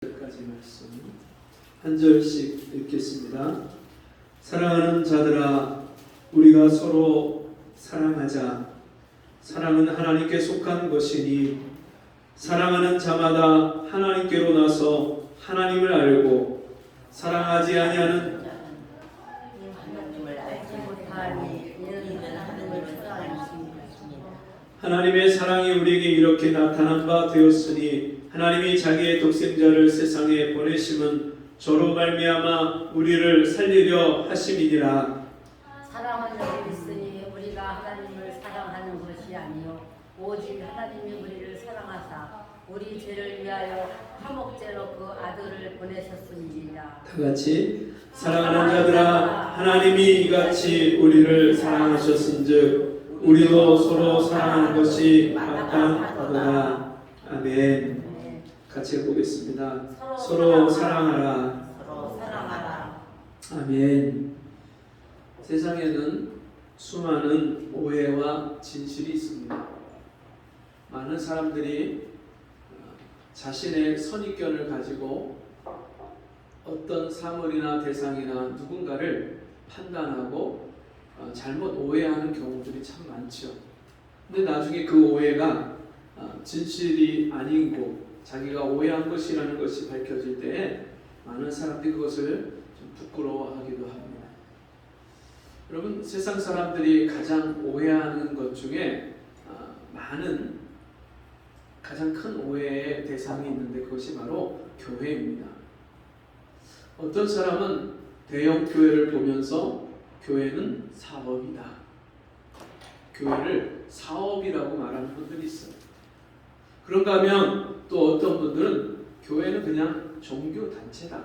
까지 말씀 한 절씩 읽겠습니다. 사랑하는 자들아, 우리가 서로 사랑하자. 사랑은 하나님께 속한 것이니 사랑하는 자마다 하나님께로 나서 하나님을 알고 사랑하지 아니하는 하나님의 사랑이 우리에게 이렇게 나타난 바 되었으니 하나님이 자기의 독생자를 세상에 보내심은 저로 말미암아 우리를 살리려 하심이니라. 사랑은 여기 있으니 우리가 하나님을 사랑하는 것이 아니요 오직 하나님이 우리를 사랑하사 우리 죄를 위하여 화목제로 그 아들을 보내셨음이니라. 다 같이 사랑하는 자들아, 하나님이 이같이 우리를 사랑하셨은즉 우리도 서로 사랑하는 것이 마땅하도다. 아멘. 같이 해보겠습니다. 서로 사랑하라. 서로 사랑하라. 아멘. 세상에는 수많은 오해와 진실이 있습니다. 많은 사람들이 자신의 선입견을 가지고 어떤 사물이나 대상이나 누군가를 판단하고 잘못 오해하는 경우들이 참 많죠. 근데 나중에 그 오해가 진실이 아니고 자기가 오해한 것이라는 것이 밝혀질 때에 많은 사람들이 그것을 좀 부끄러워하기도 합니다. 여러분, 세상 사람들이 가장 오해하는 것 중에 가장 큰 오해의 대상이 있는데 그것이 바로 교회입니다. 어떤 사람은 대형 교회를 보면서 교회는 사업이다. 교회를 사업이라고 말하는 분들이 있어요. 그런가 하면 또 어떤 분들은 교회는 그냥 종교단체다.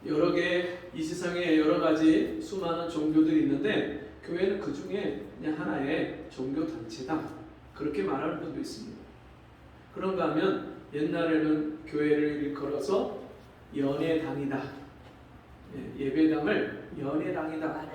여러 개, 이 세상에 여러 가지 수많은 종교들이 있는데 교회는 그 중에 그냥 하나의 종교단체다. 그렇게 말하는 분도 있습니다. 그런가 하면 옛날에는 교회를 일컬어서 연회당이다. 예배당을 연회당이다.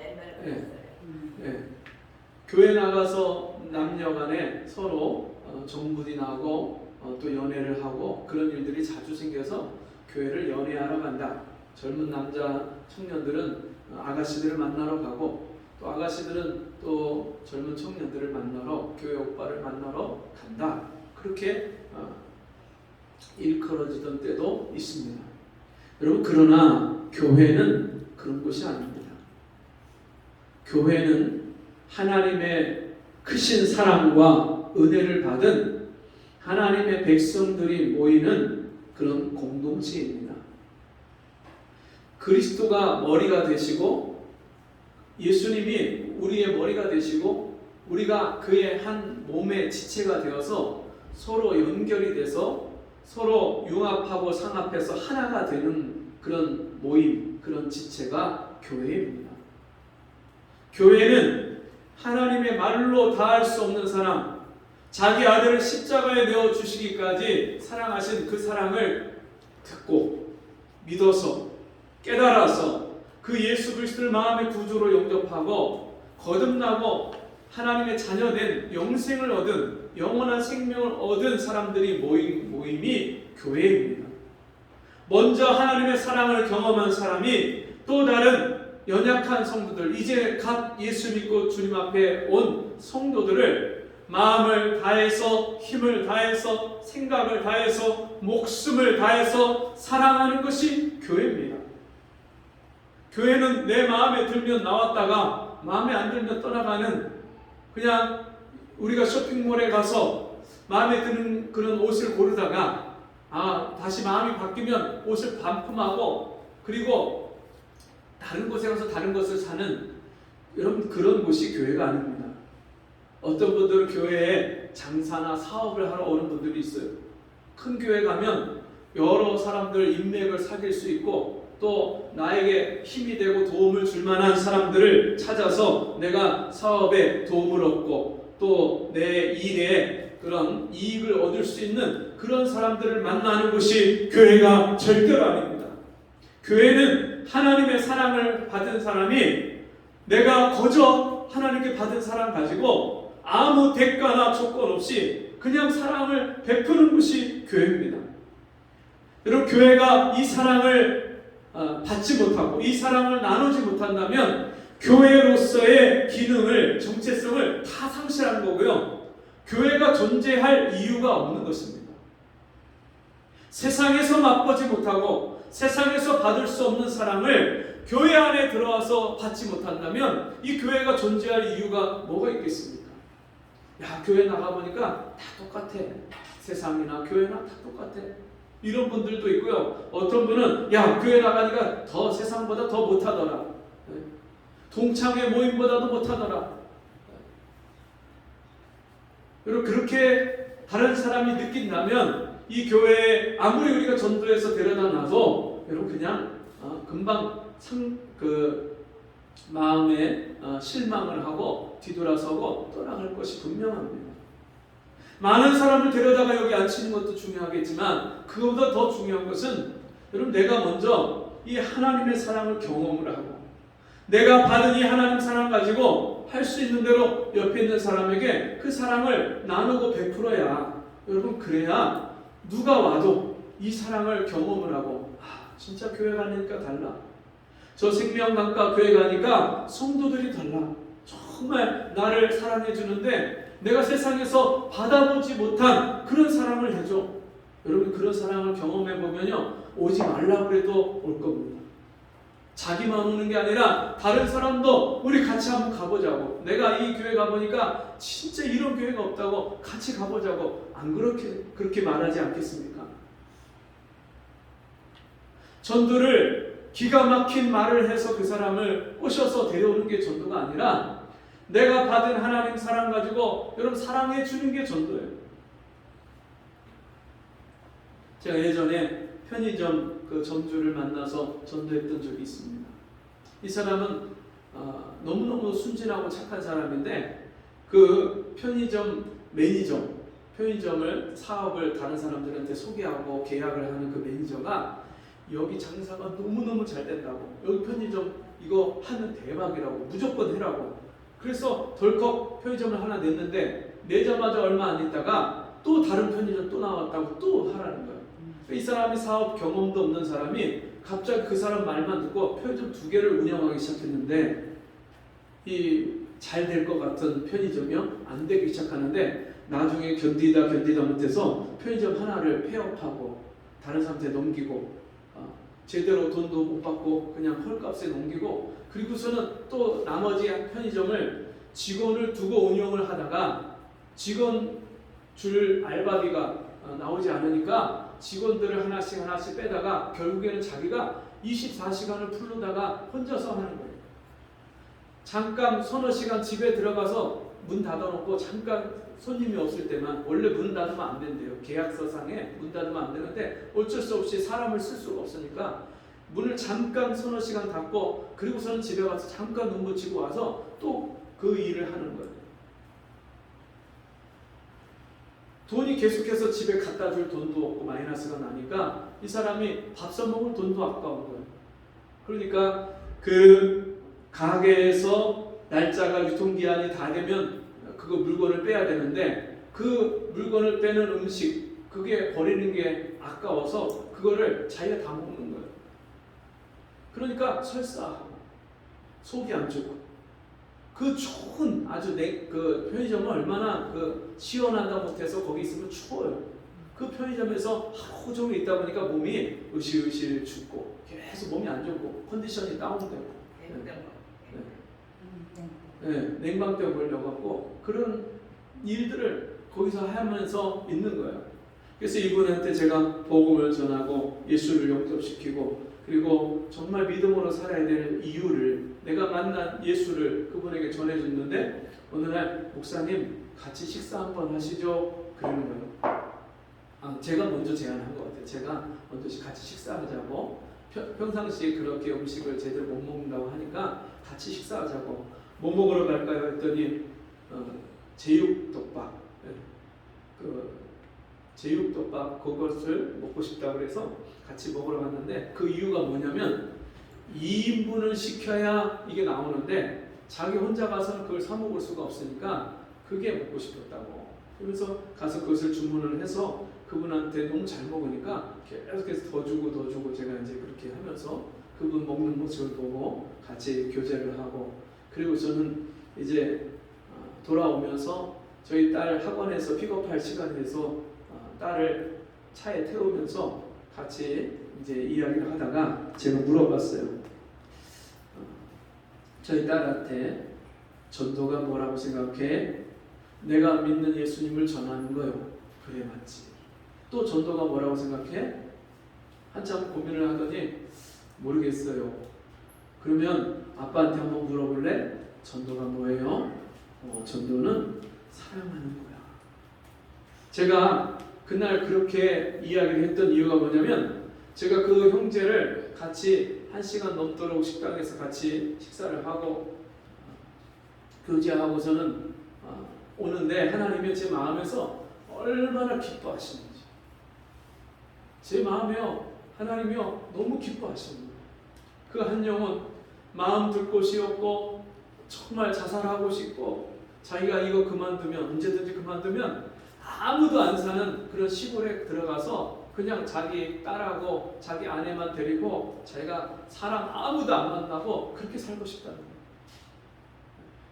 교회 나가서 남녀간에 서로 정부진하고 또 연애를 하고 그런 일들이 자주 생겨서 교회를 연애하러 간다. 젊은 남자 청년들은 아가씨들을 만나러 가고 또 아가씨들은 또 젊은 청년들을 만나러 교회 오빠를 만나러 간다. 그렇게 일컬어지던 때도 있습니다. 여러분, 그러나 교회는 그런 곳이 아닙니다. 교회는 하나님의 크신 사랑과 은혜를 받은 하나님의 백성들이 모이는 그런 공동체입니다. 그리스도가 머리가 되시고 예수님이 우리의 머리가 되시고 우리가 그의 한 몸의 지체가 되어서 서로 연결이 돼서 서로 융합하고 상합해서 하나가 되는 그런 모임, 그런 지체가 교회입니다. 교회는 하나님의 말로 다할 수 없는 사랑, 자기 아들을 십자가에 내어 주시기까지 사랑하신 그 사랑을 듣고 믿어서 깨달아서 그 예수 그리스도를 마음의 구주로 영접하고 거듭나고 하나님의 자녀된 영생을 얻은 영원한 생명을 얻은 사람들이 모임이 교회입니다. 먼저 하나님의 사랑을 경험한 사람이 또 다른 연약한 성도들, 이제 갓 예수 믿고 주님 앞에 온 성도들을 마음을 다해서 힘을 다해서 생각을 다해서 목숨을 다해서 사랑하는 것이 교회입니다. 교회는 내 마음에 들면 나왔다가 마음에 안 들면 떠나가는, 그냥 우리가 쇼핑몰에 가서 마음에 드는 그런 옷을 고르다가 다시 마음이 바뀌면 옷을 반품하고 그리고 다른 곳에 가서 다른 것을 사는, 여러분, 그런 곳이 교회가 아닙니다. 어떤 분들은 교회에 장사나 사업을 하러 오는 분들이 있어요. 큰 교회 가면 여러 사람들 인맥을 사귈 수 있고 또 나에게 힘이 되고 도움을 줄 만한 사람들을 찾아서 내가 사업에 도움을 얻고 또 내 일에 그런 이익을 얻을 수 있는 그런 사람들을 만나는 것이 교회가 절대로 아닙니다. 교회는 하나님의 사랑을 받은 사람이 내가 거저 하나님께 받은 사랑 가지고 아무 대가나 조건 없이 그냥 사랑을 베푸는 것이 교회입니다. 여러분, 교회가 이 사랑을 받지 못하고 이 사랑을 나누지 못한다면 교회로서의 기능을, 정체성을 다 상실한 거고요. 교회가 존재할 이유가 없는 것입니다. 세상에서 맛보지 못하고 세상에서 받을 수 없는 사랑을 교회 안에 들어와서 받지 못한다면 이 교회가 존재할 이유가 뭐가 있겠습니까? 야, 교회 나가보니까 다 똑같아. 세상이나 교회나 다 똑같아. 이런 분들도 있고요. 어떤 분은 야, 교회 나가니까 더 세상보다 더 못하더라. 동창회 모임보다도 못하더라. 여러분, 그렇게 다른 사람이 느낀다면 이 교회에 아무리 우리가 전도해서 데려다 놔도 여러분 그냥 금방 마음에 실망을 하고 뒤돌아서고 떠나갈 것이 분명합니다. 많은 사람을 데려다가 여기 앉히는 것도 중요하겠지만 그보다 더 중요한 것은 여러분, 내가 먼저 이 하나님의 사랑을 경험을 하고 내가 받은 이 하나님 사랑 가지고 할 수 있는 대로 옆에 있는 사람에게 그 사랑을 나누고 베풀어야, 여러분, 그래야 누가 와도 이 사랑을 경험을 하고 진짜 교회 가니까 달라. 저 생명강가 교회 가니까 성도들이 달라. 정말 나를 사랑해 주는데 내가 세상에서 받아보지 못한 그런 사랑을 해줘. 여러분, 그런 사랑을 경험해 보면요, 오지 말라고 해도 올 겁니다. 자기만 오는 게 아니라 다른 사람도 우리 같이 한번 가보자고. 내가 이 교회 가보니까 진짜 이런 교회가 없다고, 같이 가보자고. 안 그렇게 말하지 않겠습니까? 전도를 기가 막힌 말을 해서 그 사람을 꼬셔서 데려오는 게 전도가 아니라 내가 받은 하나님 사랑 가지고 여러분 사랑해 주는 게 전도예요. 제가 예전에 편의점 점주를 만나서 전도했던 적이 있습니다. 이 사람은 너무너무 순진하고 착한 사람인데 그 편의점 매니저, 편의점을 사업을 다른 사람들한테 소개하고 계약을 하는 그 매니저가 여기 장사가 너무너무 잘 된다고, 여기 편의점 이거 하면 대박이라고, 무조건 해라고. 그래서 덜컥 편의점을 하나 냈는데 내자마자 얼마 안 있다가 또 다른 편의점 또 나왔다고 또 하라는 거예요. 이 사람이 사업 경험도 없는 사람이 갑자기 그 사람 말만 듣고 편의점 2개를 운영하기 시작했는데 이 잘 될 것 같은 편의점이요, 안 되기 시작하는데 나중에 견디다 못해서 편의점 하나를 폐업하고 다른 사람한테 넘기고 제대로 돈도 못 받고 그냥 헐값에 넘기고, 그리고서는 또 나머지 편의점을 직원을 두고 운영을 하다가 직원 줄 알바비가 나오지 않으니까 직원들을 하나씩 빼다가 결국에는 자기가 24시간을 풀르다가 혼자서 하는 거예요. 잠깐 서너 시간 집에 들어가서 문 닫아놓고 잠깐 손님이 없을 때만, 원래 문 닫으면 안 된대요. 계약서상에 문 닫으면 안 되는데 어쩔 수 없이 사람을 쓸 수가 없으니까 문을 잠깐 서너 시간 닫고 그리고서는 집에 가서 잠깐 눈 붙이고 와서 또 그 일을 하는 거예요. 돈이 계속해서 집에 갖다 줄 돈도 없고 마이너스가 나니까 이 사람이 밥 써먹을 돈도 아까운 거예요. 그러니까 그 가게에서 날짜가 유통기한이 다 되면 그거 물건을 빼야 되는데 그 물건을 빼는 음식, 그게 버리는 게 아까워서 그거를 자기가 다 먹는 거예요. 그러니까 설사하고 속이 안 좋고, 그 좋은 아주 그 편의점은 얼마나 시원하다 못해서 거기 있으면 추워요. 그 편의점에서 하루 종일 있다 보니까 몸이 으실으실 춥고 계속 몸이 안 좋고 컨디션이 다운되고 냉방병 걸려갖고 그런 일들을 거기서 하면서 있는 거예요. 그래서 이분한테 제가 복음을 전하고 예수를 영접시키고 그리고 정말 믿음으로 살아야 될 이유를, 내가 만난 예수를 그분에게 전해줬는데 어느 날 목사님 같이 식사 한번 하시죠? 그러는 거예요. 제가 먼저 제안한 것 같아요. 제가 먼저 같이 식사하자고, 평상시에 그렇게 음식을 제대로 못 먹는다고 하니까 같이 식사하자고. 뭐 먹으러 갈까요? 했더니 제육덮밥, 제육덮밥 그것을 먹고 싶다고 그래서 같이 먹으러 갔는데, 그 이유가 뭐냐면 2인분을 시켜야 이게 나오는데 자기 혼자 가서는 그걸 사 먹을 수가 없으니까 그게 먹고 싶었다고. 그래서 가서 그것을 주문을 해서 그분한테 너무 잘 먹으니까 계속해서 더 주고 제가 이제 그렇게 하면서 그분 먹는 모습을 보고 같이 교제를 하고, 그리고 저는 이제 돌아오면서 저희 딸 학원에서 픽업할 시간이 돼서 딸을 차에 태우면서 같이 이제 이야기를 하다가 제가 물어봤어요. 저희 딸한테 전도가 뭐라고 생각해? 내가 믿는 예수님을 전하는 거요. 그래, 맞지. 또 전도가 뭐라고 생각해? 한참 고민을 하더니 모르겠어요. 그러면 아빠한테 한번 물어볼래? 전도가 뭐예요? 전도는 사랑하는 거야. 제가 그날 그렇게 이야기를 했던 이유가 뭐냐면, 제가 그 형제를 같이 1시간 넘도록 식당에서 같이 식사를 하고 교제하고서는 오는데 하나님이 제 마음에서 얼마나 기뻐하시는지, 제 마음에요 하나님이요 너무 기뻐하시는 거예요. 그 한 영혼 마음 둘 곳이 없고 정말 자살하고 싶고 자기가 이거 그만두면 언제든지 그만두면 아무도 안 사는 그런 시골에 들어가서 그냥 자기 딸하고 자기 아내만 데리고 자기가 사람 아무도 안 만나고 그렇게 살고 싶다는 거예요.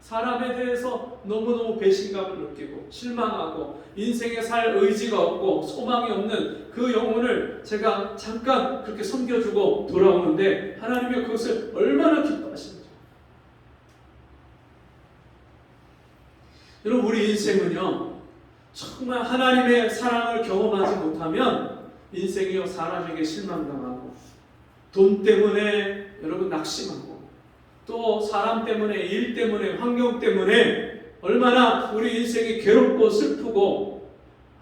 사람에 대해서 너무너무 배신감을 느끼고 실망하고 인생에 살 의지가 없고 소망이 없는 그 영혼을 제가 잠깐 그렇게 섬겨주고 돌아오는데 하나님이 그것을 얼마나 기뻐하시는지. 여러분, 우리 인생은요 정말 하나님의 사랑을 경험하지 못하면 인생이요 사람에게 실망당하고 돈 때문에 여러분 낙심하고 또 사람 때문에 일 때문에 환경 때문에 얼마나 우리 인생이 괴롭고 슬프고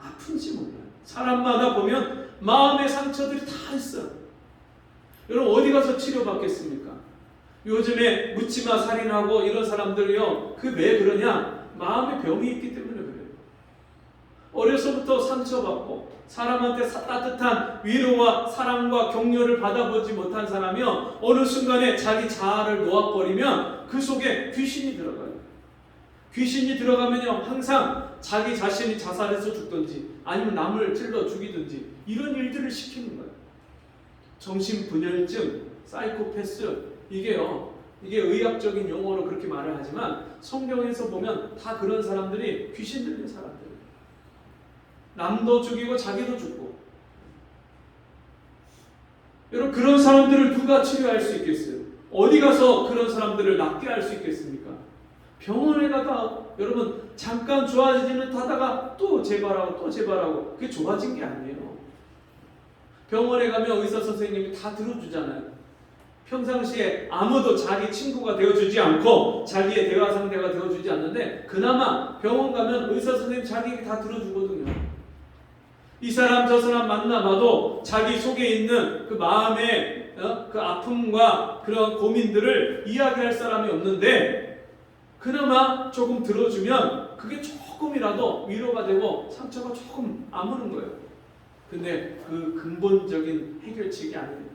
아픈지 몰라요. 사람마다 보면 마음의 상처들이 다 있어요. 여러분 어디 가서 치료받겠습니까? 요즘에 묻지마 살인하고 이런 사람들이요 그 왜 그러냐? 마음에 병이 있기 때문에 그래요. 어려서부터 상처받고 사람한테 따뜻한 위로와 사랑과 격려를 받아보지 못한 사람이요 어느 순간에 자기 자아를 놓아버리면 그 속에 귀신이 들어가요. 귀신이 들어가면요 항상 자기 자신이 자살해서 죽든지 아니면 남을 찔러 죽이든지 이런 일들을 시키는 거예요. 정신분열증, 사이코패스, 이게 의학적인 용어로 그렇게 말을 하지만 성경에서 보면 다 그런 사람들이 귀신 들린 사람들, 남도 죽이고 자기도 죽고. 여러분 그런 사람들을 누가 치료할 수 있겠어요? 어디 가서 그런 사람들을 낫게 할 수 있겠습니까? 병원에 가다 여러분 잠깐 좋아지는 하다가 또 재발하고 또 재발하고 그게 좋아진 게 아니에요. 병원에 가면 의사 선생님이 다 들어주잖아요. 평상시에 아무도 자기 친구가 되어주지 않고 자기의 대화 상대가 되어주지 않는데 그나마 병원 가면 의사 선생님 자기에게 다 들어주거든요. 이 사람 저 사람 만나봐도 자기 속에 있는 그 마음의 그 아픔과 그런 고민들을 이야기할 사람이 없는데 그나마 조금 들어주면 그게 조금이라도 위로가 되고 상처가 조금 아무는 거예요. 근데 그 근본적인 해결책이 아닙니다.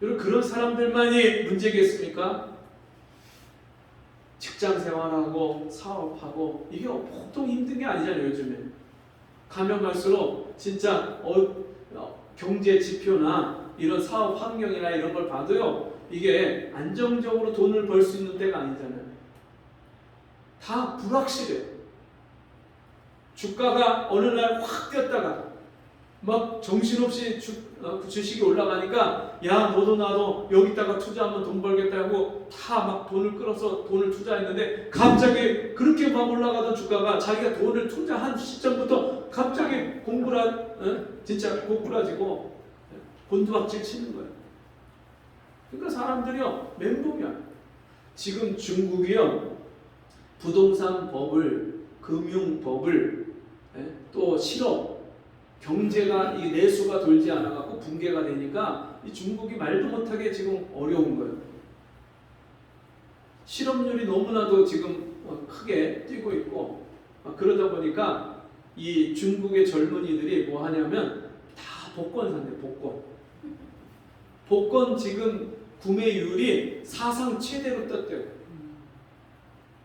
여러분 그런 사람들만이 문제겠습니까? 직장 생활하고 사업하고 이게 보통 힘든 게 아니잖아요. 요즘에 가면 갈수록 진짜 경제 지표나 이런 사업 환경이나 이런 걸 봐도요 이게 안정적으로 돈을 벌 수 있는 때가 아니잖아요. 다 불확실해요. 주가가 어느 날 확 뛰었다가 막 정신없이 주식이 올라가니까 야 너도 나도 여기다가 투자하면 돈 벌겠다고 다 막 돈을 끌어서 돈을 투자했는데 갑자기 그렇게 막 올라가던 주가가 자기가 돈을 투자한 시점부터 갑자기 진짜 고꾸라지고 곤두박질 치는 거예요. 그러니까 사람들이요 멘붕이야. 지금 중국이요 부동산 법을 금융법을 또 실업 경제가 이 내수가 돌지 않아갖고 붕괴가 되니까 이 중국이 말도 못하게 지금 어려운 거예요. 실업률이 너무나도 지금 크게 뛰고 있고 그러다 보니까 이 중국의 젊은이들이 뭐 하냐면 다 복권 산대. 복권 지금 구매율이 사상 최대로 떴대요.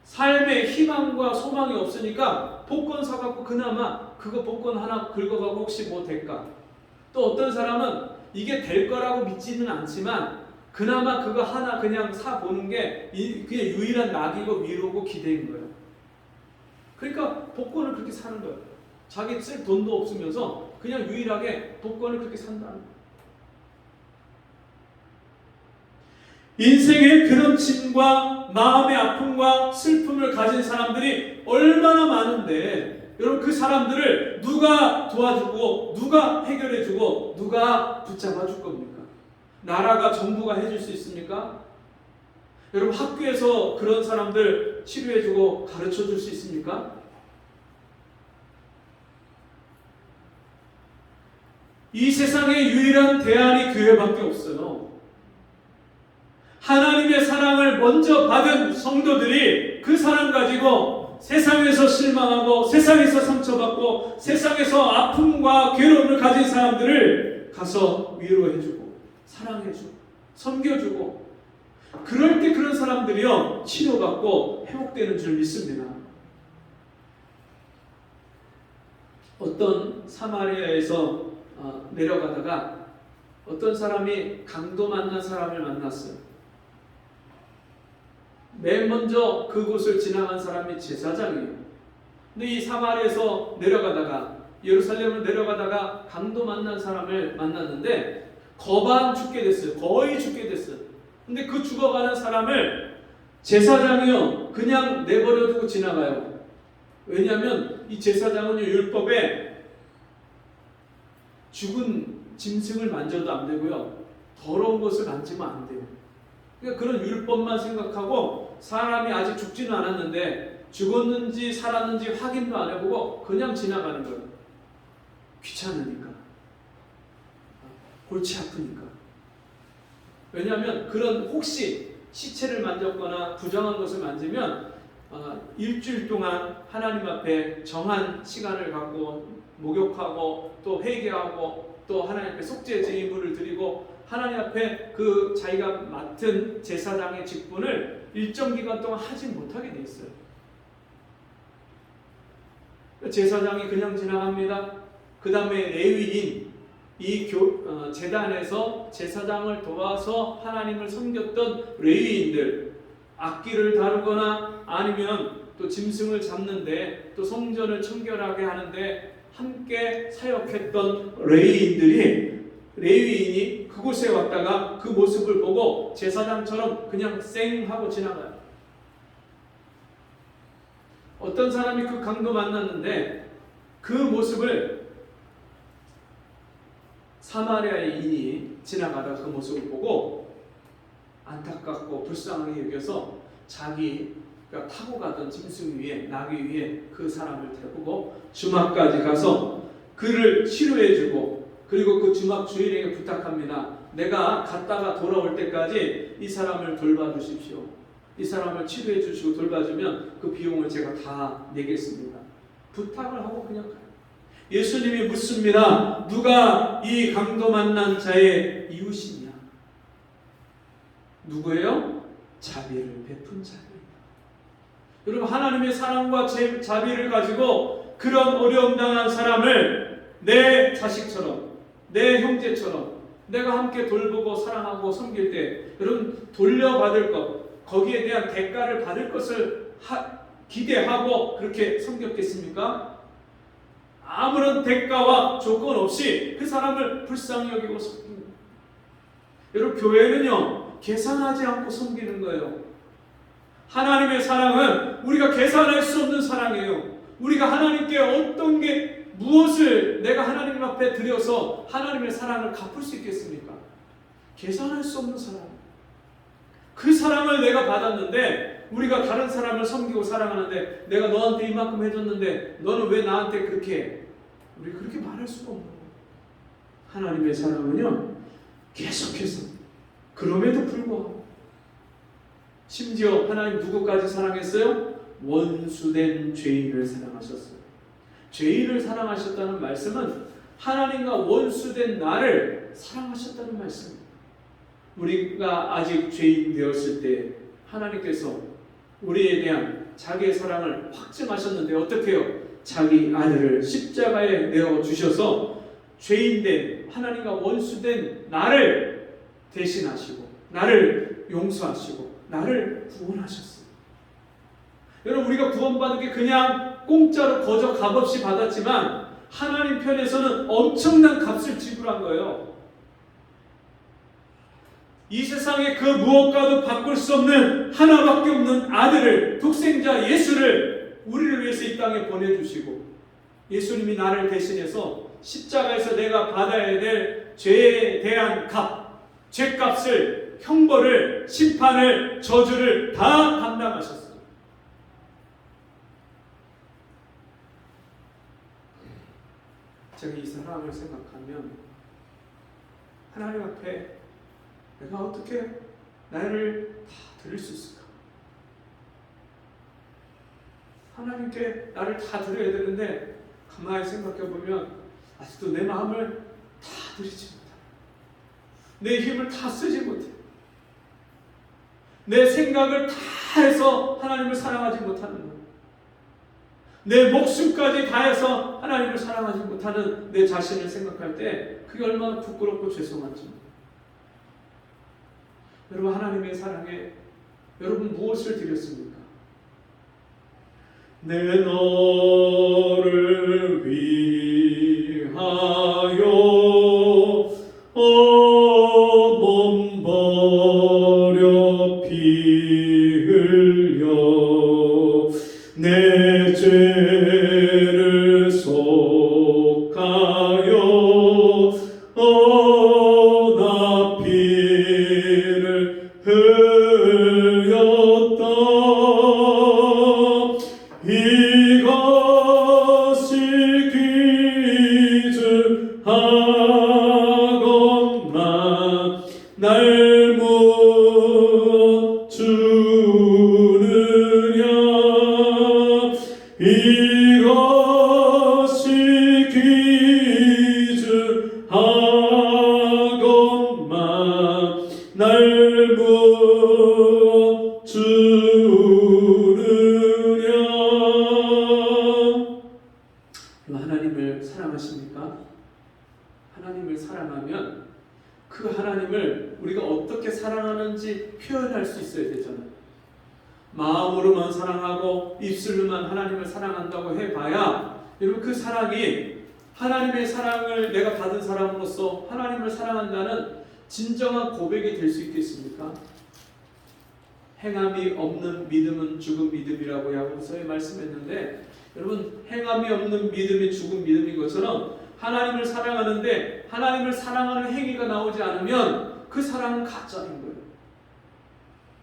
삶의 희망과 소망이 없으니까 복권 사갖고 그나마 그거 복권 하나 긁어가고 혹시 뭐 될까? 또 어떤 사람은 이게 될 거라고 믿지는 않지만 그나마 그거 하나 그냥 사 보는 게 그냥 유일한 낙이고 위로고 기대인 거예요. 그러니까 복권을 그렇게 사는 거예요. 자기 쓸 돈도 없으면서 그냥 유일하게 복권을 그렇게 산다는 거예요. 인생의 그런 짐과 마음의 아픔과 슬픔을 가진 사람들이 얼마나 많은데 여러분 그 사람들을 누가 도와주고 누가 해결해주고 누가 붙잡아 줄 겁니까? 나라가 정부가 해줄 수 있습니까? 여러분 학교에서 그런 사람들 치료해주고 가르쳐 줄 수 있습니까? 이 세상의 유일한 대안이 교회밖에 없어요. 하나님의 사랑을 먼저 받은 성도들이 그 사랑 가지고 세상에서 실망하고 세상에서 상처받고 세상에서 아픔과 괴로움을 가진 사람들을 가서 위로해주고 사랑해주고 섬겨주고 그럴 때 그런 사람들이요 치료받고 회복되는 줄 믿습니다. 어떤 사마리아에서 내려가다가 어떤 사람이 강도 만난 사람을 만났어요. 맨 먼저 그곳을 지나간 사람이 제사장이에요. 근데 이 사마리아에서 내려가다가 예루살렘을 내려가다가 강도 만난 사람을 만났는데 거반 죽게 됐어요. 거의 죽게 됐어요. 근데 그 죽어가는 사람을 제사장이요 그냥 내버려두고 지나가요. 왜냐하면 이 제사장은 율법에 죽은 짐승을 만져도 안 되고요 더러운 것을 만지면 안 돼요. 그러니까 그런 율법만 생각하고 사람이 아직 죽지는 않았는데 죽었는지 살았는지 확인도 안 해보고 그냥 지나가는 거예요. 귀찮으니까, 골치 아프니까. 왜냐하면 그런 혹시 시체를 만졌거나 부정한 것을 만지면 일주일 동안 하나님 앞에 정한 시간을 갖고 목욕하고 또 회개하고 또 하나님 앞에 속죄 제물을 드리고 하나님 앞에 그 자기가 맡은 제사장의 직분을 일정 기간 동안 하지 못하게 돼 있어요. 제사장이 그냥 지나갑니다. 그 다음에 레위인 이 제단에서 제사장을 도와서 하나님을 섬겼던 레위인들 악기를 다루거나 아니면 또 짐승을 잡는데 또 성전을 청결하게 하는데 함께 사역했던 레위인이 그곳에 왔다가 그 모습을 보고 제사장처럼 그냥 쌩 하고 지나가요. 어떤 사람이 그 강도 만났는데 그 모습을 사마리아인이 지나가다 그 모습을 보고 안타깝고 불쌍하게 여겨서 자기가 타고 가던 짐승 위에 나귀 위에 그 사람을 태우고 주막까지 가서 그를 치료해주고 그리고 그 주막 주인에게 부탁합니다. 내가 갔다가 돌아올 때까지 이 사람을 돌봐주십시오. 이 사람을 치료해 주시고 돌봐주면 그 비용을 제가 다 내겠습니다. 부탁을 하고 그냥 가요. 예수님이 묻습니다. 누가 이 강도 만난 자의 이웃이냐? 누구예요? 자비를 베푼 자입니다. 여러분 하나님의 사랑과 자비를 가지고 그런 어려움 당한 사람을 내 자식처럼 내 형제처럼 내가 함께 돌보고 사랑하고 섬길 때 여러분 돌려받을 것 거기에 대한 대가를 받을 것을 기대하고 그렇게 섬겼겠습니까? 아무런 대가와 조건 없이 그 사람을 불쌍히 여기고 섬깁니다. 여러분 교회는요 계산하지 않고 섬기는 거예요. 하나님의 사랑은 우리가 계산할 수 없는 사랑이에요. 우리가 하나님께 어떤 게 무엇을 내가 하나님 앞에 드려서 하나님의 사랑을 갚을 수 있겠습니까? 계산할 수 없는 사랑. 그 사랑을 내가 받았는데 우리가 다른 사람을 섬기고 사랑하는데 내가 너한테 이만큼 해줬는데 너는 왜 나한테 그렇게 해? 우리 그렇게 말할 수가 없는 거예요. 하나님의 사랑은요 계속해서 그럼에도 불구하고 심지어 하나님 누구까지 사랑했어요? 원수된 죄인을 사랑하셨어요. 죄인을 사랑하셨다는 말씀은 하나님과 원수된 나를 사랑하셨다는 말씀입니다. 우리가 아직 죄인 되었을 때 하나님께서 우리에 대한 자기의 사랑을 확증하셨는데 어떻게 해요? 자기 아들을 십자가에 내어 주셔서 죄인된 하나님과 원수된 나를 대신하시고 나를 용서하시고 나를 구원하셨어요. 여러분, 우리가 구원받은 게 그냥 공짜로 거저 값없이 받았지만 하나님 편에서는 엄청난 값을 지불한 거예요. 이 세상에 그 무엇과도 바꿀 수 없는 하나밖에 없는 아들을, 독생자 예수를 우리를 위해서 이 땅에 보내주시고, 예수님이 나를 대신해서 십자가에서 내가 받아야 될 죄에 대한 값, 죄값을, 형벌을, 심판을, 저주를 다 감당하셨어요. 제가 이 사람을 생각하면 하나님 앞에 내가 어떻게 나를 다 드릴 수 있을까? 하나님께 나를 다 드려야 되는데 가만히 생각해 보면 아직도 내 마음을 다 드리지 못해. 내 힘을 다 쓰지 못해. 내 생각을 다 해서 하나님을 사랑하지 못하는 거예요. 내 목숨까지 다해서 하나님을 사랑하지 못하는 내 자신을 생각할 때 그게 얼마나 부끄럽고 죄송한지. 여러분, 하나님의 사랑에 여러분 무엇을 드렸습니까? 내 너를 위하여 몸 버려 피 흘려 내 죄를 속하여 나 피를 흘렸다. 이것이 기준하건만 날 못 주느냐. 이것이 기준하건만 날 못 주느냐. 하나님을 사랑하십니까? 하나님을 사랑하면 그 하나님을 우리가 어떻게 사랑하는지 표현할 수 있어야 되잖아요. 마음으로만 사랑하고 입술로만 하나님을 사랑한다고 해봐야 여러분 그 사랑이 하나님의 사랑을 내가 받은 사람으로서 하나님을 사랑한다는 진정한 고백이 될 수 있겠습니까? 행함이 없는 믿음은 죽은 믿음이라고 야고보서에 말씀했는데, 여러분, 행함이 없는 믿음이 죽은 믿음인 것처럼 하나님을 사랑하는데 하나님을 사랑하는 행위가 나오지 않으면 그 사랑은 가짜인 거예요.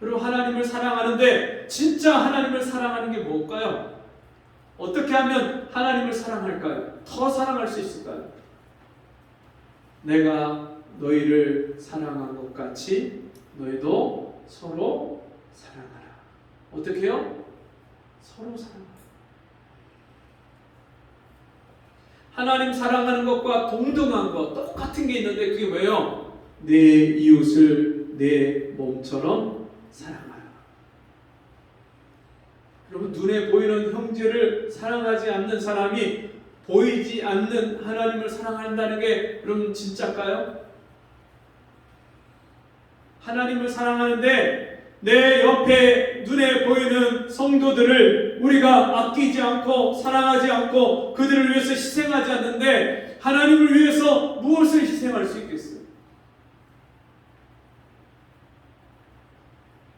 여러분, 하나님을 사랑하는데 진짜 하나님을 사랑하는 게 뭘까요? 어떻게 하면 하나님을 사랑할까요? 더 사랑할 수 있을까요? 내가 너희를 사랑한 것 같이 너희도 서로 사랑하라. 어떻게 해요? 서로 사랑하라. 하나님 사랑하는 것과 동등한 것, 똑같은 게 있는데 그게 뭐예요? 내 이웃을 내 몸처럼 사랑하라. 여러분, 눈에 보이는 형제를 사랑하지 않는 사람이 보이지 않는 하나님을 사랑한다는 게 여러분 진짜일까요? 하나님을 사랑하는데 내 옆에 눈에 보이는 성도들을 우리가 아끼지 않고 사랑하지 않고 그들을 위해서 희생하지 않는데 하나님을 위해서 무엇을 희생할 수 있겠어요?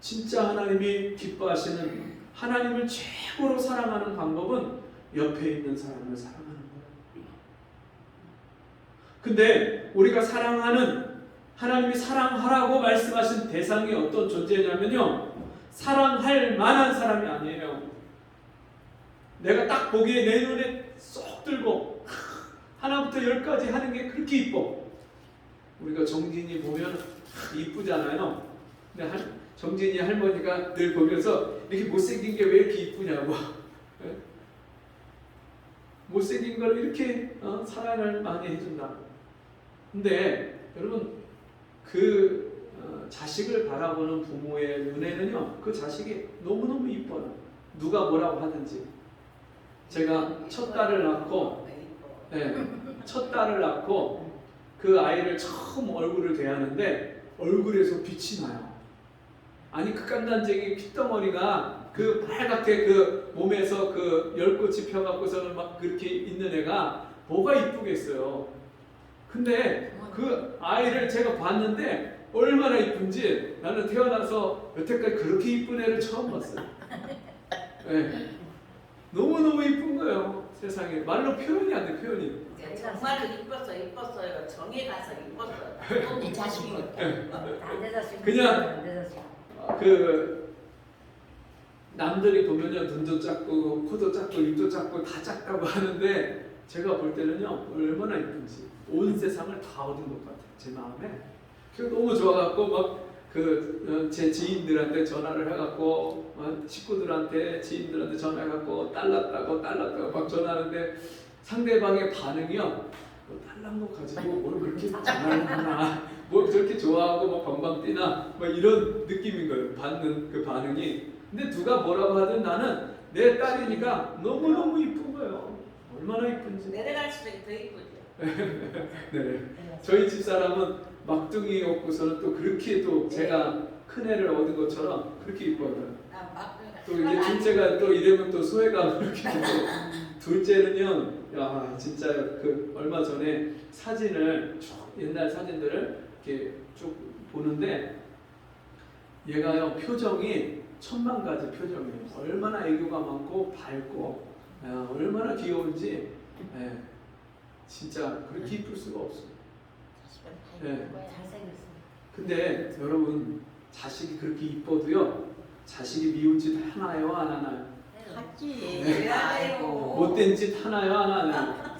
진짜 하나님이 기뻐하시는, 하나님을 최고로 사랑하는 방법은 옆에 있는 사람을 사랑하는 거예요. 근데 우리가 사랑하는, 하나님이 사랑하라고 말씀하신 대상이 어떤 존재냐면요, 사랑할 만한 사람이 아니에요. 내가 딱 보기에 내 눈에 쏙 들고 하나부터 열까지 하는 게 그렇게 이뻐. 우리가 정진이 보면 이쁘잖아요. 근데 정진이 할머니가 늘 보면서 이렇게 못생긴 게 왜 이렇게 이쁘냐고. 못생긴 걸 이렇게 사랑을 많이 해준다. 근데 여러분, 자식을 바라보는 부모의 눈에는요, 그 자식이 너무너무 이뻐요. 누가 뭐라고 하든지. 제가 첫 딸을 낳고, 첫 딸을 낳고 그 아이를 처음 얼굴을 대하는데 얼굴에서 빛이 나요. 아니 그 깐단쟁이 핏덩어리가 그 빨갛게 그 몸에서 그 열꽃이 펴갖고서는 막 그렇게 있는 애가 뭐가 이쁘겠어요. 근데 그 아이를 제가 봤는데 얼마나 이쁜지 나는 태어나서 여태까지 그렇게 이쁜 애를 처음 봤어요. 네. 너무너무 이쁜 거예요. 세상에 말로 표현이 안 돼. 표현이. 정말로 이뻤어요. 정에 가서 이뻤어요. 내 자식이 그냥 그 남들이 보면요 눈도 작고 코도 작고 입도 작고 다 작다고 하는데 제가 볼 때는요 얼마나 이쁜지 온 세상을 다 얻은 것 같아요. 제 마음에. 그래서 너무 좋아갖고 막 그 제 지인들한테 전화를 해갖고 식구들한테 지인들한테 전화해갖고 딸 낳았다고 막 전화하는데 상대방의 반응이요 딸 낳은 거 가지고 뭘 그렇게 전화를 하나 뭐 저렇게 좋아하고 막 방방 뛰나 막 이런 느낌인 거예요. 받는 그 반응이. 근데 누가 뭐라고 하든 나는 내 딸이니까 너무너무 이쁜 거예요. 얼마나 이쁜지. 내려갈수록 더 이쁘죠. 네. 저희 집사람은 막둥이였고서는 또 그렇게 또 제가 큰 애를 얻은 것처럼 그렇게 이뻐요. 또 이게 둘째가 또 이러면 또 소외감 이렇게 되고 둘째는요, 야 진짜 그 얼마 전에 사진을 쭉 옛날 사진들을 이렇게 쭉 보는데 얘가요 표정이 천만 가지 표정이에요. 얼마나 애교가 많고 밝고 얼마나 귀여운지 진짜 그렇게 이쁠 수가 없어요. 네. 잘생겼어. 근데 여러분 자식이 그렇게 이뻐도요 자식이 미운 짓 하나요 안 하나요? 하지. 네. 아이고. 못된 짓 하나요 안 하나요?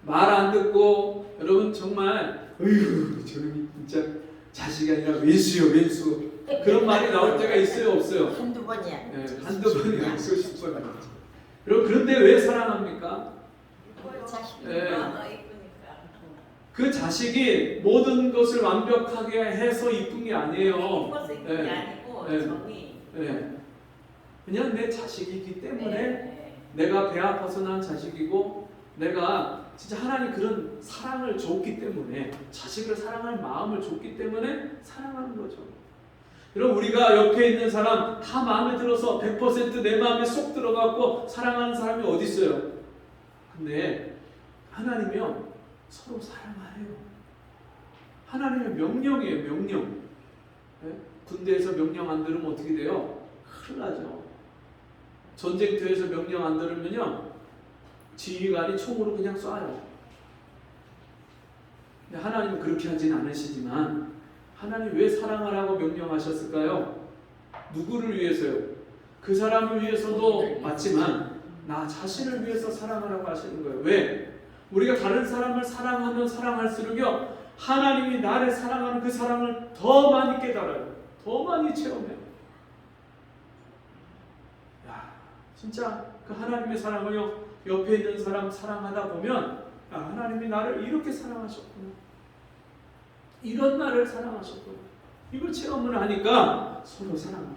말 안 듣고 여러분 정말 어휴 저놈이 진짜 자식이 아니라 왼수요 왼수 그런 말이 나올 때가 있어요 없어요? 한두 번이야. 네, 한두 번이 아니고 10번 여러분 그런데 왜 사랑합니까? 자식이 네. 이쁘니까. 그 자식이 모든 것을 완벽하게 해서 이쁜 게 아니에요. 이뻐서 이쁜 게 아니고 네. 정이. 네. 그냥 내 자식이기 때문에 네. 내가 배 아파서 난 자식이고 내가 진짜 하나님 그런 사랑을 줬기 때문에 자식을 사랑할 마음을 줬기 때문에 사랑하는 거죠. 여러분 우리가 옆에 있는 사람 다 마음에 들어서 100% 내 마음에 쏙 들어갔고 사랑하는 사람이 어디 있어요? 근데 하나님이요 서로 사랑하래요. 하나님의 명령이에요. 명령. 네? 군대에서 명령 안 들으면 어떻게 돼요? 큰일 나죠. 전쟁터에서 명령 안 들으면요 지휘관이 총으로 그냥 쏴요. 근데 하나님은 그렇게 하진 않으시지만 하나님 왜 사랑하라고 명령하셨을까요? 누구를 위해서요? 그 사람을 위해서도 맞지만 나 자신을 위해서 사랑하라고 하시는 거예요. 왜? 우리가 다른 사람을 사랑하면 사랑할수록요 하나님이 나를 사랑하는 그 사랑을 더 많이 깨달아요. 더 많이 체험해요. 야, 진짜 그 하나님의 사랑을요 옆에 있는 사람 사랑하다 보면 하나님이 나를 이렇게 사랑하셨구나. 이런 나를 사랑하셨구나. 이걸 체험을 하니까 서로 사랑하라.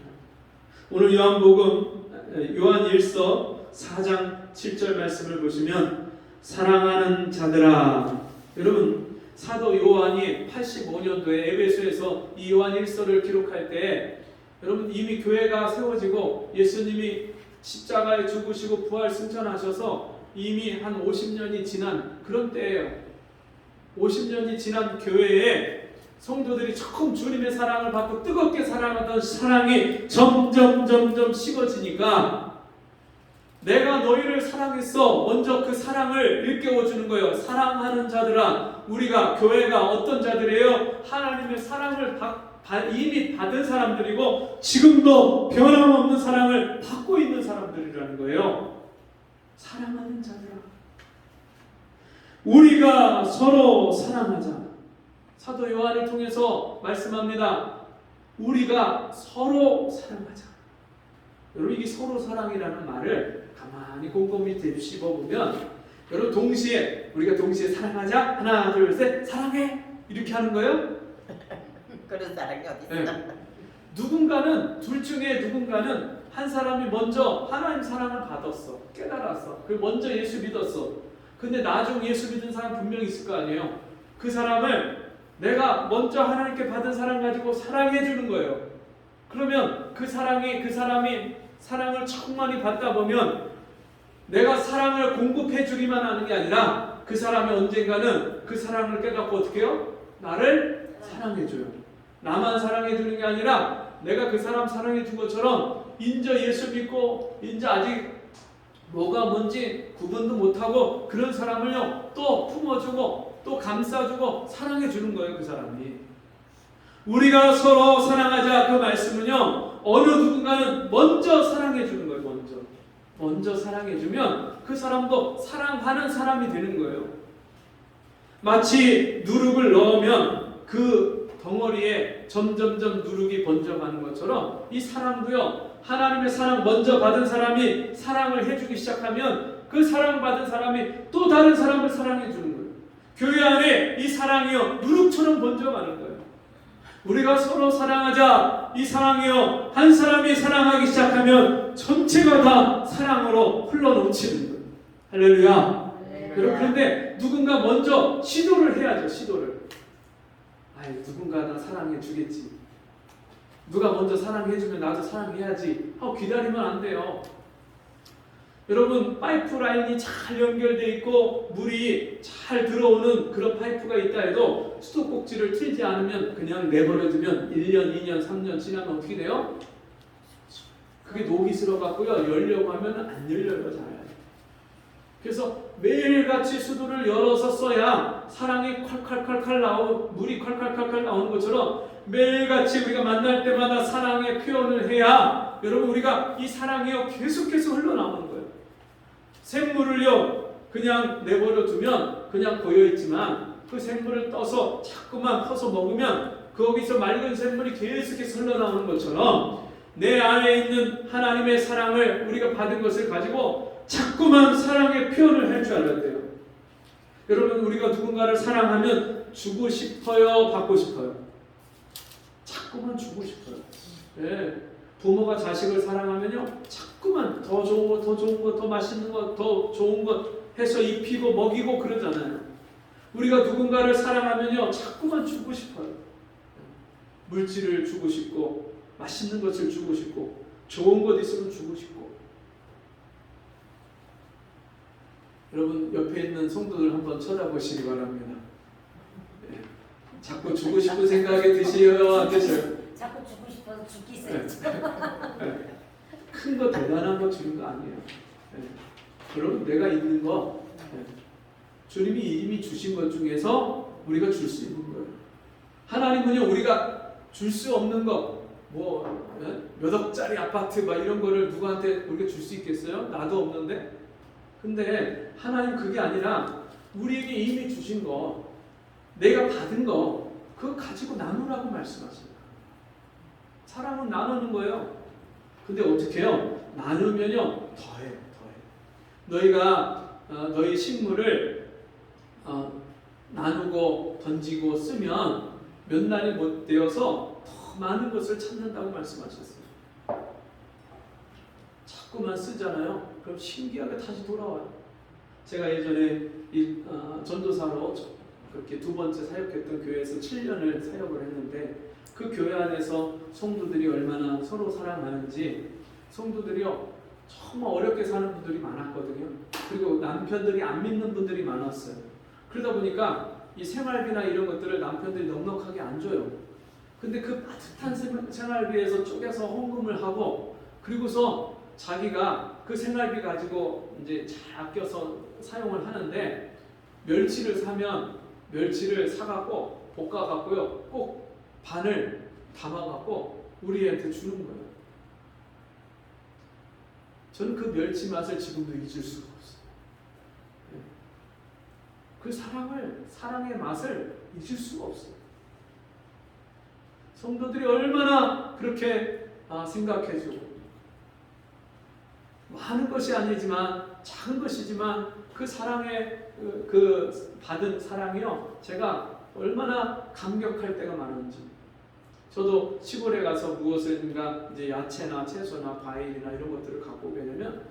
오늘 요한복음 요한 1서 4장 7절 말씀을 보시면 사랑하는 자들아 여러분 사도 요한이 85년도에 에베소에서 이 요한 1서를 기록할 때 여러분 이미 교회가 세워지고 예수님이 십자가에 죽으시고 부활 승천하셔서 이미 한 50년이 지난 그런 때예요. 50년이 지난 교회에 성도들이 처음 주님의 사랑을 받고 뜨겁게 사랑하던 사랑이 점점 식어지니까 내가 너희를 사랑했어. 먼저 그 사랑을 일깨워 주는 거예요. 사랑하는 자들아, 우리가 교회가 어떤 자들이에요? 하나님의 사랑을 이미 받은 사람들이고 지금도 변함없는 사랑을 받고 있는 사람들이라는 거예요. 사랑하는 자들아, 우리가 서로 사랑하자. 사도 요한을 통해서 말씀합니다. 우리가 서로 사랑하자. 여러분 이게 서로 사랑이라는 말을 가만히 꼼꼼히 씹어보면 여러분 동시에 우리가 동시에 사랑하자 하나 둘 셋 사랑해 이렇게 하는 거예요? 그런 사람이 어디 있어? 네. 누군가는 둘 중에 누군가는 한 사람이 먼저 하나님 사랑을 받았어. 깨달았어. 그리고 먼저 예수 믿었어. 근데 나중 예수 믿은 사람 분명히 있을 거 아니에요. 그 사람을 내가 먼저 하나님께 받은 사랑 가지고 사랑해 주는 거예요. 그러면 그 사람이 사랑을 충만히 받다 보면 내가 사랑을 공급해 주기만 하는 게 아니라 그 사람이 언젠가는 그 사랑을 깨닫고 어떻게 해요? 나를 사랑해 줘요. 나만 사랑해 주는 게 아니라 내가 그 사람 사랑해 준 것처럼 인저 예수 믿고 인저 아직 뭐가 뭔지 구분도 못하고 그런 사람을요 또 품어주고 또 감싸주고 사랑해 주는 거예요. 그 사람이. 우리가 서로 사랑하자 그 말씀은요 어느 누군가는 먼저 사랑해 주는 거예요. 먼저 사랑해 주면 그 사람도 사랑하는 사람이 되는 거예요. 마치 누룩을 넣으면 그 덩어리에 점점점 누룩이 번져가는 것처럼 이 사랑도요 하나님의 사랑 먼저 받은 사람이 사랑을 해주기 시작하면 그 사랑받은 사람이 또 다른 사람을 사랑해 주는 거예요. 교회 안에 이 사랑이요 누룩처럼 번져가는 거예요. 우리가 서로 사랑하자. 이 사랑이요 한 사람이 사랑하기 시작하면 전체가 다 사랑으로 흘러넘치는 거예요. 할렐루야. 여러분 그런데 누군가 먼저 시도를 해야죠. 시도를. 아이 누군가 나 사랑해 주겠지. 누가 먼저 사랑해 주면 나도 사랑해야지 하고 기다리면 안 돼요. 여러분 파이프 라인이 잘 연결되어 있고 물이 잘 들어오는 그런 파이프가 있다 해도 수도꼭지를 틀지 않으면 그냥 내버려두면 1년, 2년, 3년 지나면 어떻게 돼요? 그게 녹이 들어갔고요. 열려고 하면 안 열려요. 잘. 그래서 매일같이 수도를 열어서 써야 사랑이 콸콸콸콸 물이 콸콸콸콸 나오는 것처럼 매일같이 우리가 만날 때마다 사랑의 표현을 해야 여러분 우리가 이 사랑이요 계속해서 흘러나오는 거예요. 샘물을요 그냥 내버려 두면 그냥 고여있지만 그 샘물을 떠서 자꾸만 퍼서 먹으면 거기서 맑은 샘물이 계속해서 흘러나오는 것처럼 내 안에 있는 하나님의 사랑을 우리가 받은 것을 가지고 자꾸만 사랑의 표현을 할 줄 알아야 돼요. 여러분 우리가 누군가를 사랑하면 주고 싶어요? 받고 싶어요? 자꾸만 주고 싶어요. 네. 부모가 자식을 사랑하면요 자꾸만 더 좋은 것, 더 좋은 것, 더 맛있는 것, 더 좋은 것 해서 입히고 먹이고 그러잖아요. 우리가 누군가를 사랑하면요 자꾸만 주고 싶어요. 물질을 주고 싶고 맛있는 것을 주고 싶고 좋은 것 있으면 주고 싶고. 여러분 옆에 있는 성도들 한번 쳐다보시기 바랍니다. 네. 자꾸 주고 싶은 생각이 드시어요? 안 드셔요? 자꾸 주고 싶어서 죽기 싫어. 네. 큰 거 대단한 거 주는 거 아니에요. 네. 여러분 내가 있는 거 네. 주님이 이미 주신 것 중에서 우리가 줄 수 있는 거예요. 하나님은요 우리가 줄 수 없는 거 뭐 몇 억짜리 아파트 막 이런 거를 누구한테 우리가 줄 수 있겠어요? 나도 없는데. 근데 하나님 그게 아니라 우리에게 이미 주신 거 내가 받은 거 그거 가지고 나누라고 말씀하십니다. 사랑은 나누는 거예요. 근데 어떻게 해요? 나누면요 더해. 너희가 너희 식물을 나누고 던지고 쓰면 몇 날이 못 되어서 더 많은 것을 찾는다고 말씀하셨어요. 자꾸만 쓰잖아요. 그럼 신기하게 다시 돌아와요. 제가 예전에 전도사로 그렇게 두 번째 사역했던 교회에서 7년을 사역을 했는데 그 교회 안에서 성도들이 얼마나 서로 사랑하는지 성도들이요 정말 어렵게 사는 분들이 많았거든요. 그리고 남편들이 안 믿는 분들이 많았어요. 그러다 보니까 이 생활비나 이런 것들을 남편들이 넉넉하게 안 줘요. 근데 그 따뜻한 생활비에서 쪼개서 헌금을 하고 그리고서 자기가 그 생활비 가지고 이제 잘 아껴서 사용을 하는데 멸치를 사면 멸치를 사갖고 볶아갖고요 꼭 반을 담아갖고 우리한테 주는 거예요. 저는 그 멸치 맛을 지금도 잊을 수가 없어요. 그 사랑의 맛을 잊을 수가 없어요. 성도들이 얼마나 그렇게 생각해주고 많은 것이 아니지만 작은 것이지만 그 사랑의 그 받은 사랑이요 제가 얼마나 감격할 때가 많은지 저도 시골에 가서 무엇인가 이제 야채나 채소나 과일이나 이런 것들을 갖고 오려면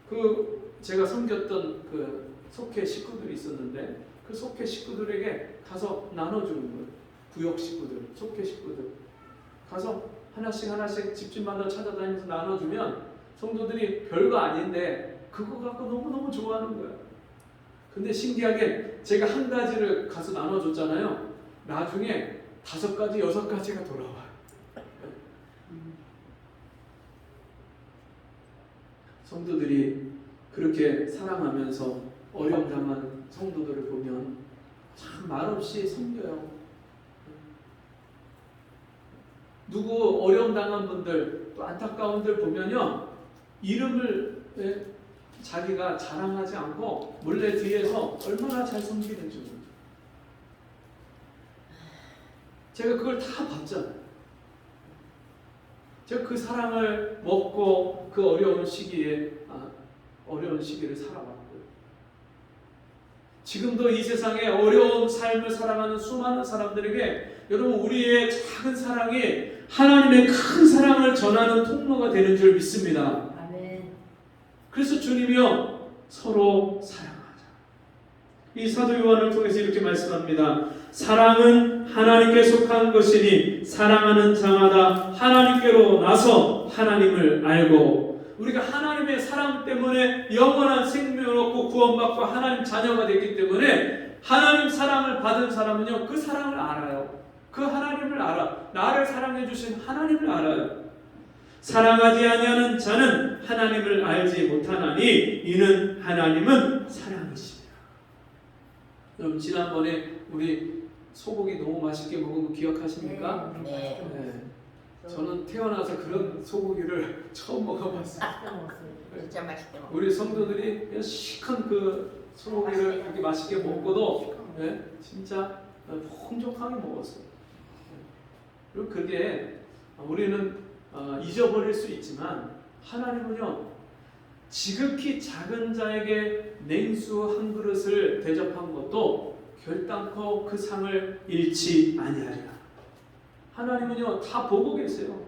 그 제가 섬겼던 그 속회 식구들이 있었는데 그 속회 식구들에게 가서 나눠주는 거예요. 구역 식구들, 속회 식구들 가서 하나씩 집집마다 찾아다니면서 나눠주면 성도들이 별거 아닌데 그거 갖고 너무너무 좋아하는 거예요. 근데 신기하게 제가 한 가지를 가서 나눠줬잖아요. 나중에 5가지, 6가지가 돌아와요. 성도들이 그렇게 사랑하면서 어려움 당하는 성도들을 보면 참 말없이 섬겨요. 누구 어려움 당한 분들 또 안타까운 분들 보면요, 이름을 자기가 자랑하지 않고 몰래 뒤에서 얼마나 잘 섬기는지 모르죠. 제가 그걸 다 봤잖아요. 제가 그 사랑을 먹고 그 어려운 시기를 살아왔고요. 지금도 이 세상에 어려운 삶을 살아가는 수많은 사람들에게 여러분, 우리의 작은 사랑이 하나님의 큰 사랑을 전하는 통로가 되는 줄 믿습니다. 아멘. 그래서 주님이요, 서로 사랑하자. 이 사도 요한을 통해서 이렇게 말씀합니다. 사랑은 하나님께 속한 것이니 사랑하는 자마다 하나님께로 나서 하나님을 알고, 우리가 하나님의 사랑 때문에 영원한 생명을 얻고 구원받고 하나님 자녀가 됐기 때문에 하나님 사랑을 받은 사람은요, 그 사랑을 알아요. 그 하나님을 알아. 나를 사랑해 주신 하나님을 알아요. 사랑하지 아니하는 자는 하나님을 알지 못하나니 이는 하나님은 사랑이시니라. 여러분, 지난번에 우리 소고기 너무 맛있게 먹은 거 기억하십니까? 네. 네. 저는 태어나서 그런 소고기를 처음 먹어봤어요. 진짜 맛있게 먹어. 우리 성도들이 그냥 시큰 그 소고기를 그렇게 맛있게 먹고도 진짜 풍족하게 먹었어요. 그리고 그게 우리는 잊어버릴 수 있지만 하나님은요, 지극히 작은 자에게 냉수 한 그릇을 대접한 것도 결단코 그 상을 잃지 아니하리라. 하나님은요, 다 보고 계세요.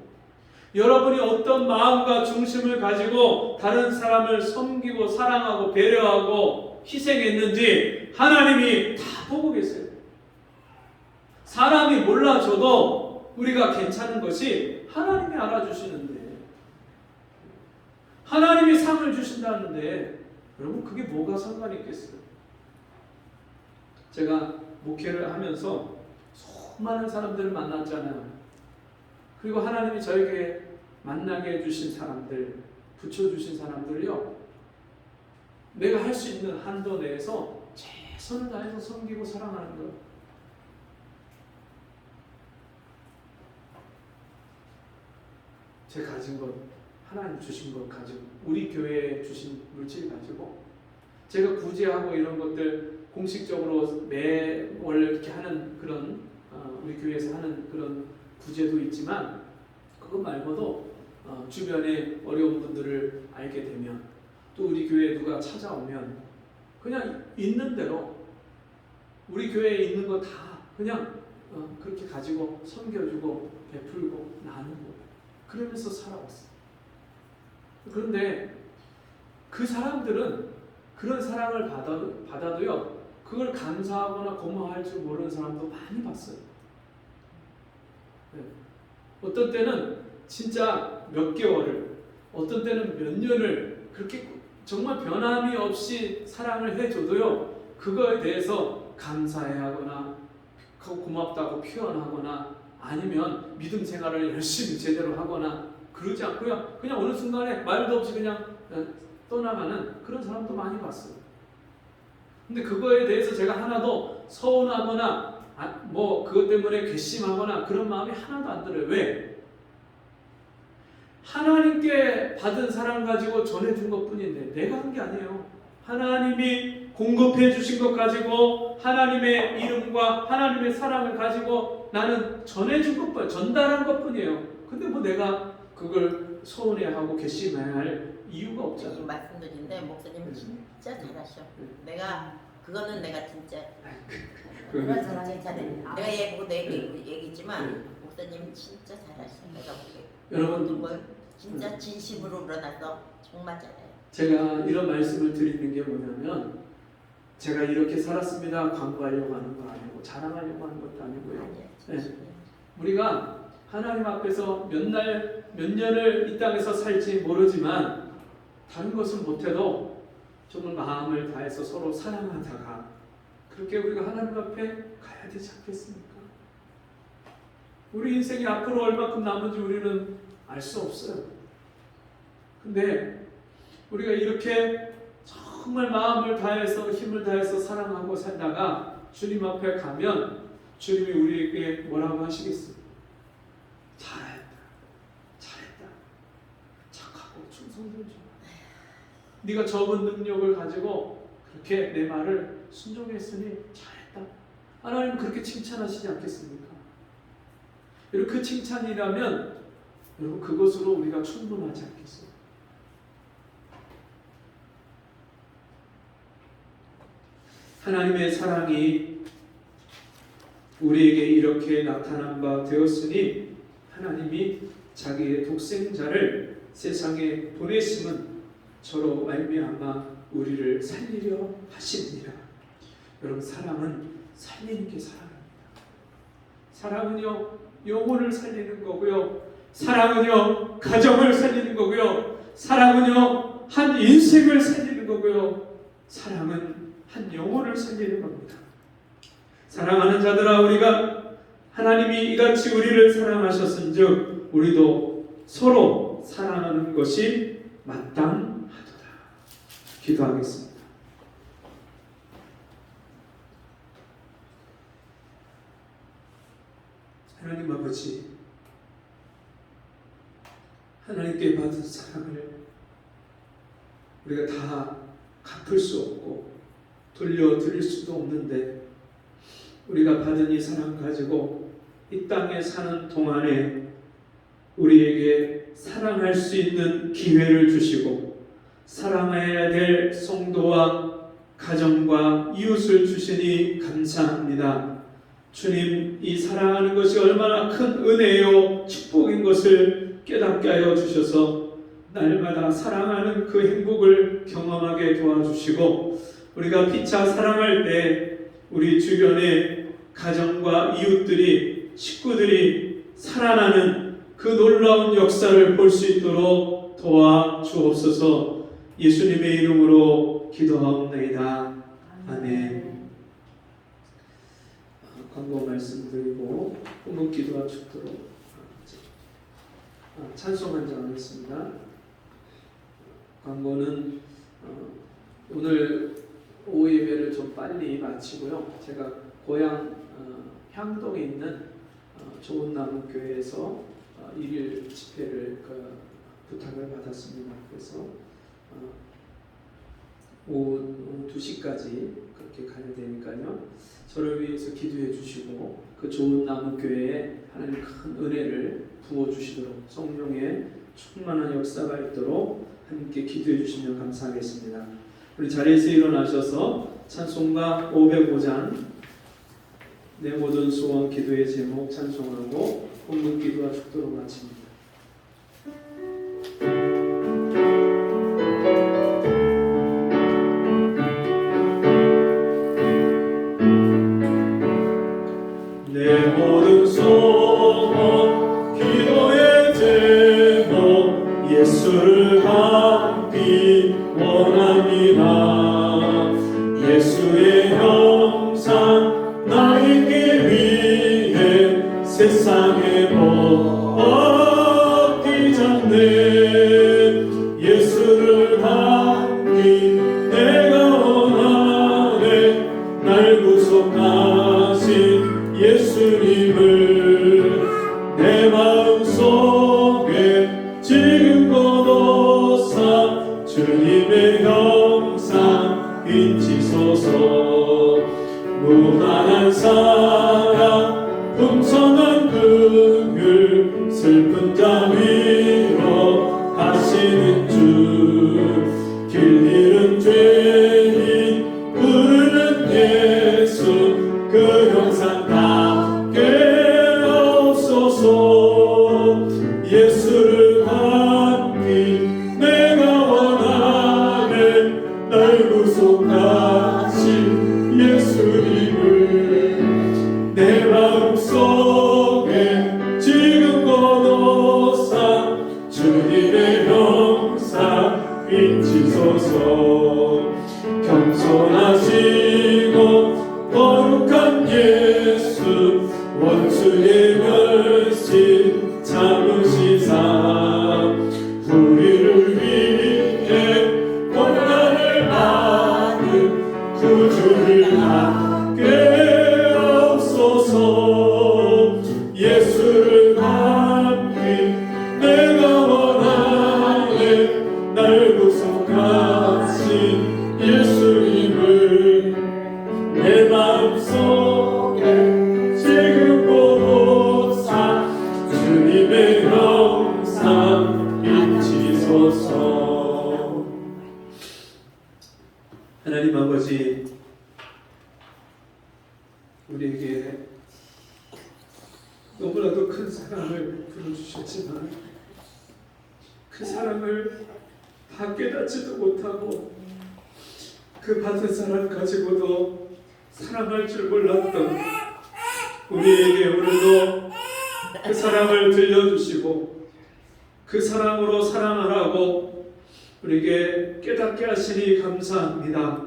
여러분이 어떤 마음과 중심을 가지고 다른 사람을 섬기고 사랑하고 배려하고 희생했는지 하나님이 다 보고 계세요. 사람이 몰라줘도 우리가 괜찮은 것이 하나님이 알아주시는데, 하나님이 상을 주신다는데 여러분, 그게 뭐가 상관이 있겠어요? 제가 목회를 하면서 수많은 사람들을 만났잖아요. 그리고 하나님이 저에게 만나게 해주신 사람들, 붙여주신 사람들을요, 내가 할 수 있는 한도 내에서 최선을 다해서 섬기고 사랑하는 거예요. 제가 가진 것, 하나님 주신 것 가지고, 우리 교회에 주신 물질 가지고, 제가 구제하고 이런 것들 공식적으로 매월 이렇게 하는 그런 우리 교회에서 하는 그런 구제도 있지만, 그거 말고도 주변에 어려운 분들을 알게 되면, 또 우리 교회에 누가 찾아오면 그냥 있는 대로 우리 교회에 있는 거 다 그냥 그렇게 가지고 섬겨주고 베풀고 나누고 그러면서 살아왔어요. 그런데 그 사람들은 그런 사랑을 받아도요, 그걸 감사하거나 고마워할 줄 모르는 사람도 많이 봤어요. 네. 어떤 때는 진짜 몇 개월을, 어떤 때는 몇 년을 그렇게 정말 변함이 없이 사랑을 해줘도요, 그거에 대해서 감사해하거나 고맙다고 표현하거나 아니면 믿음 생활을 열심히 제대로 하거나 그러지 않고요, 그냥 어느 순간에 말도 없이 그냥 떠나가는 그런 사람도 많이 봤어요. 근데 그거에 대해서 제가 하나도 서운하거나 뭐 그것 때문에 괘씸하거나 그런 마음이 하나도 안 들어요. 왜? 하나님께 받은 사랑 가지고 전해준 것뿐인데 내가 한 게 아니에요. 하나님이 공급해 주신 것 가지고 하나님의 이름과 하나님의 사랑을 가지고 나는 전해준 것뿐, 전달한 것뿐이에요. 근데 뭐 내가 그걸 서운해하고 괘씸해야 할 이유가 없잖아요. 이 말씀드린데 목사님 진짜 잘하셔. 내가 그거는 내가 진짜 그런 사랑이 잘해. 내가 얘기했지만 목사님 진짜 잘하시는 내가 보기에. 여러분, 모든 걸 진짜 진심으로 일어나서 정말 잘해요. 제가 이런 말씀을 드리는 게 뭐냐면 제가 이렇게 살았습니다 광고하려고 하는 건 아니고 자랑하려고 하는 것도 아니고요. 네. 우리가 하나님 앞에서 몇 년을 이 땅에서 살지 모르지만 다른 것을 못해도 정말 마음을 다해서 서로 사랑하다가 그렇게 우리가 하나님 앞에 가야 되지 않겠습니까? 우리 인생이 앞으로 얼마큼 남은지 우리는 알 수 없어요. 근데 우리가 이렇게 정말 마음을 다해서 힘을 다해서 사랑하고 살다가 주님 앞에 가면 주님이 우리에게 뭐라고 하시겠습니까? 잘했다, 잘했다, 착하고 충성되지. 네가 적은 능력을 가지고 그렇게 내 말을 순종했으니 잘했다. 하나님 그렇게 칭찬하시지 않겠습니까? 여러분 그 칭찬이라면 여러분 그것으로 우리가 충분하지 않겠어요? 하나님의 사랑이 우리에게 이렇게 나타난 바 되었으니 하나님이 자기의 독생자를 세상에 보내심은 저로 말미암아 우리를 살리려 하십니다. 여러분 사랑은 살리는 게 사랑입니다. 사랑은요 영혼을 살리는 거고요. 사랑은요 가정을 살리는 거고요. 사랑은요 한 인생을 살리는 거고요. 사랑은 한 영혼을 살리는 겁니다. 사랑하는 자들아 우리가 하나님이 이같이 우리를 사랑하셨은즉 우리도 서로 사랑하는 것이 마땅하도다. 기도하겠습니다. 하나님 아버지, 하나님께 받은 사랑을 우리가 다 갚을 수 없고 돌려드릴 수도 없는데 우리가 받은 이 사랑 가지고 이 땅에 사는 동안에 우리에게 사랑할 수 있는 기회를 주시고 사랑해야 될 성도와 가정과 이웃을 주시니 감사합니다. 주님, 이 사랑하는 것이 얼마나 큰 은혜요 축복인 것을 깨닫게 하여 주셔서 날마다 사랑하는 그 행복을 경험하게 도와주시고 우리가 피차 사랑할 때 우리 주변의 가정과 이웃들이 식구들이 살아나는 그 놀라운 역사를 볼 수 있도록 도와주옵소서. 예수님의 이름으로 기도하옵나이다. 아멘. 광고 말씀드리고 본문 기도와 축도록 찬송 한 장 하겠습니다. 광고는 오늘 오후 예배를 좀 빨리 마치고요. 제가 고향 향동에 있는 좋은 나무 교회에서 일일 집회를 부탁을 받았습니다. 그래서 오후 2시까지 그렇게 가야 되니까요. 저를 위해서 기도해 주시고 그 좋은 나무 교회에 하나님 큰 은혜를 부어 주시도록 성령의 충만한 역사가 있도록 함께 기도해 주시면 감사하겠습니다. 우리 자리에서 일어나셔서 찬송가 505장 내 모든 소원 기도의 제목 찬송하고 본문 기도와 축도로 마칩니다. 내 모든 소원 기도의 제목 예수를 함께 원합니다. 예수의 형상 나에게 위해 세상의 법 얻기 전에 예수를 함께 내가 원하네. 날 구속하신 예수님을 내 마음속에 지금 거둬사 주님의 형상 인치소서. 무한한 사랑 풍성한 긍휼 슬픈 자 위로 하시는 주 길 잃은 죄인 부르는 예수 그 형상 닿게 없소서. 원수의 멸시 참으시사 우리를 위해 고난을 받은 구주를 함께 없소서. 예수를 담기 내가 원하네. 날 구속하신 예수님을 내 마음속에 지금 보사 주님의 형상 비치소서. 하나님 아버지, 우리에게 너무나도 큰 사랑을 부어주셨지만 그 사랑을 다 깨닫지도 못하고 그 받은 사랑 가지고도 사랑할 줄 몰랐던 우리에게 오늘도 그 사랑을 들려주시고 그 사랑으로 사랑하라고 우리에게 깨닫게 하시니 감사합니다.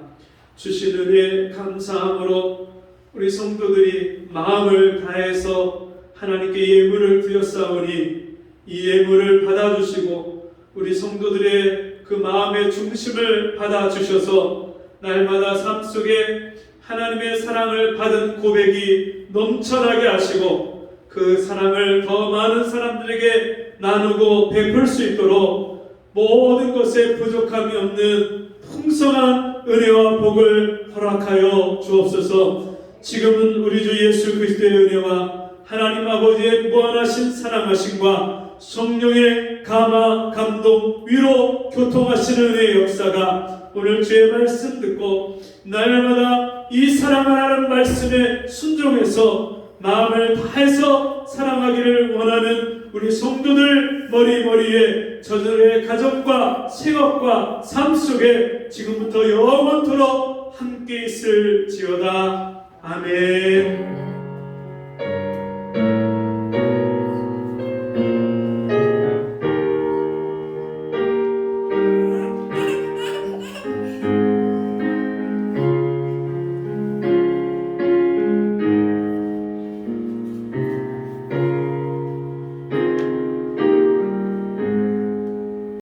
주신 은혜 감사함으로 우리 성도들이 마음을 다해서 하나님께 예물을 드렸사오니 이 예물을 받아주시고 우리 성도들의 그 마음의 중심을 받아주셔서 날마다 삶 속에 하나님의 사랑을 받은 고백이 넘쳐나게 하시고 그 사랑을 더 많은 사람들에게 나누고 베풀 수 있도록 모든 것에 부족함이 없는 풍성한 은혜와 복을 허락하여 주옵소서. 지금은 우리 주 예수 그리스도의 은혜와 하나님 아버지의 무한하신 사랑하심과 성령의 감화, 감동, 위로, 교통하시는 은혜의 역사가 오늘 주의 말씀 듣고 날마다 이 사랑하라는 말씀에 순종해서 마음을 다해서 사랑하기를 원하는 우리 성도들 머리머리에 저들의 가정과 생업과 삶 속에 지금부터 영원토록 함께 있을지어다. 아멘.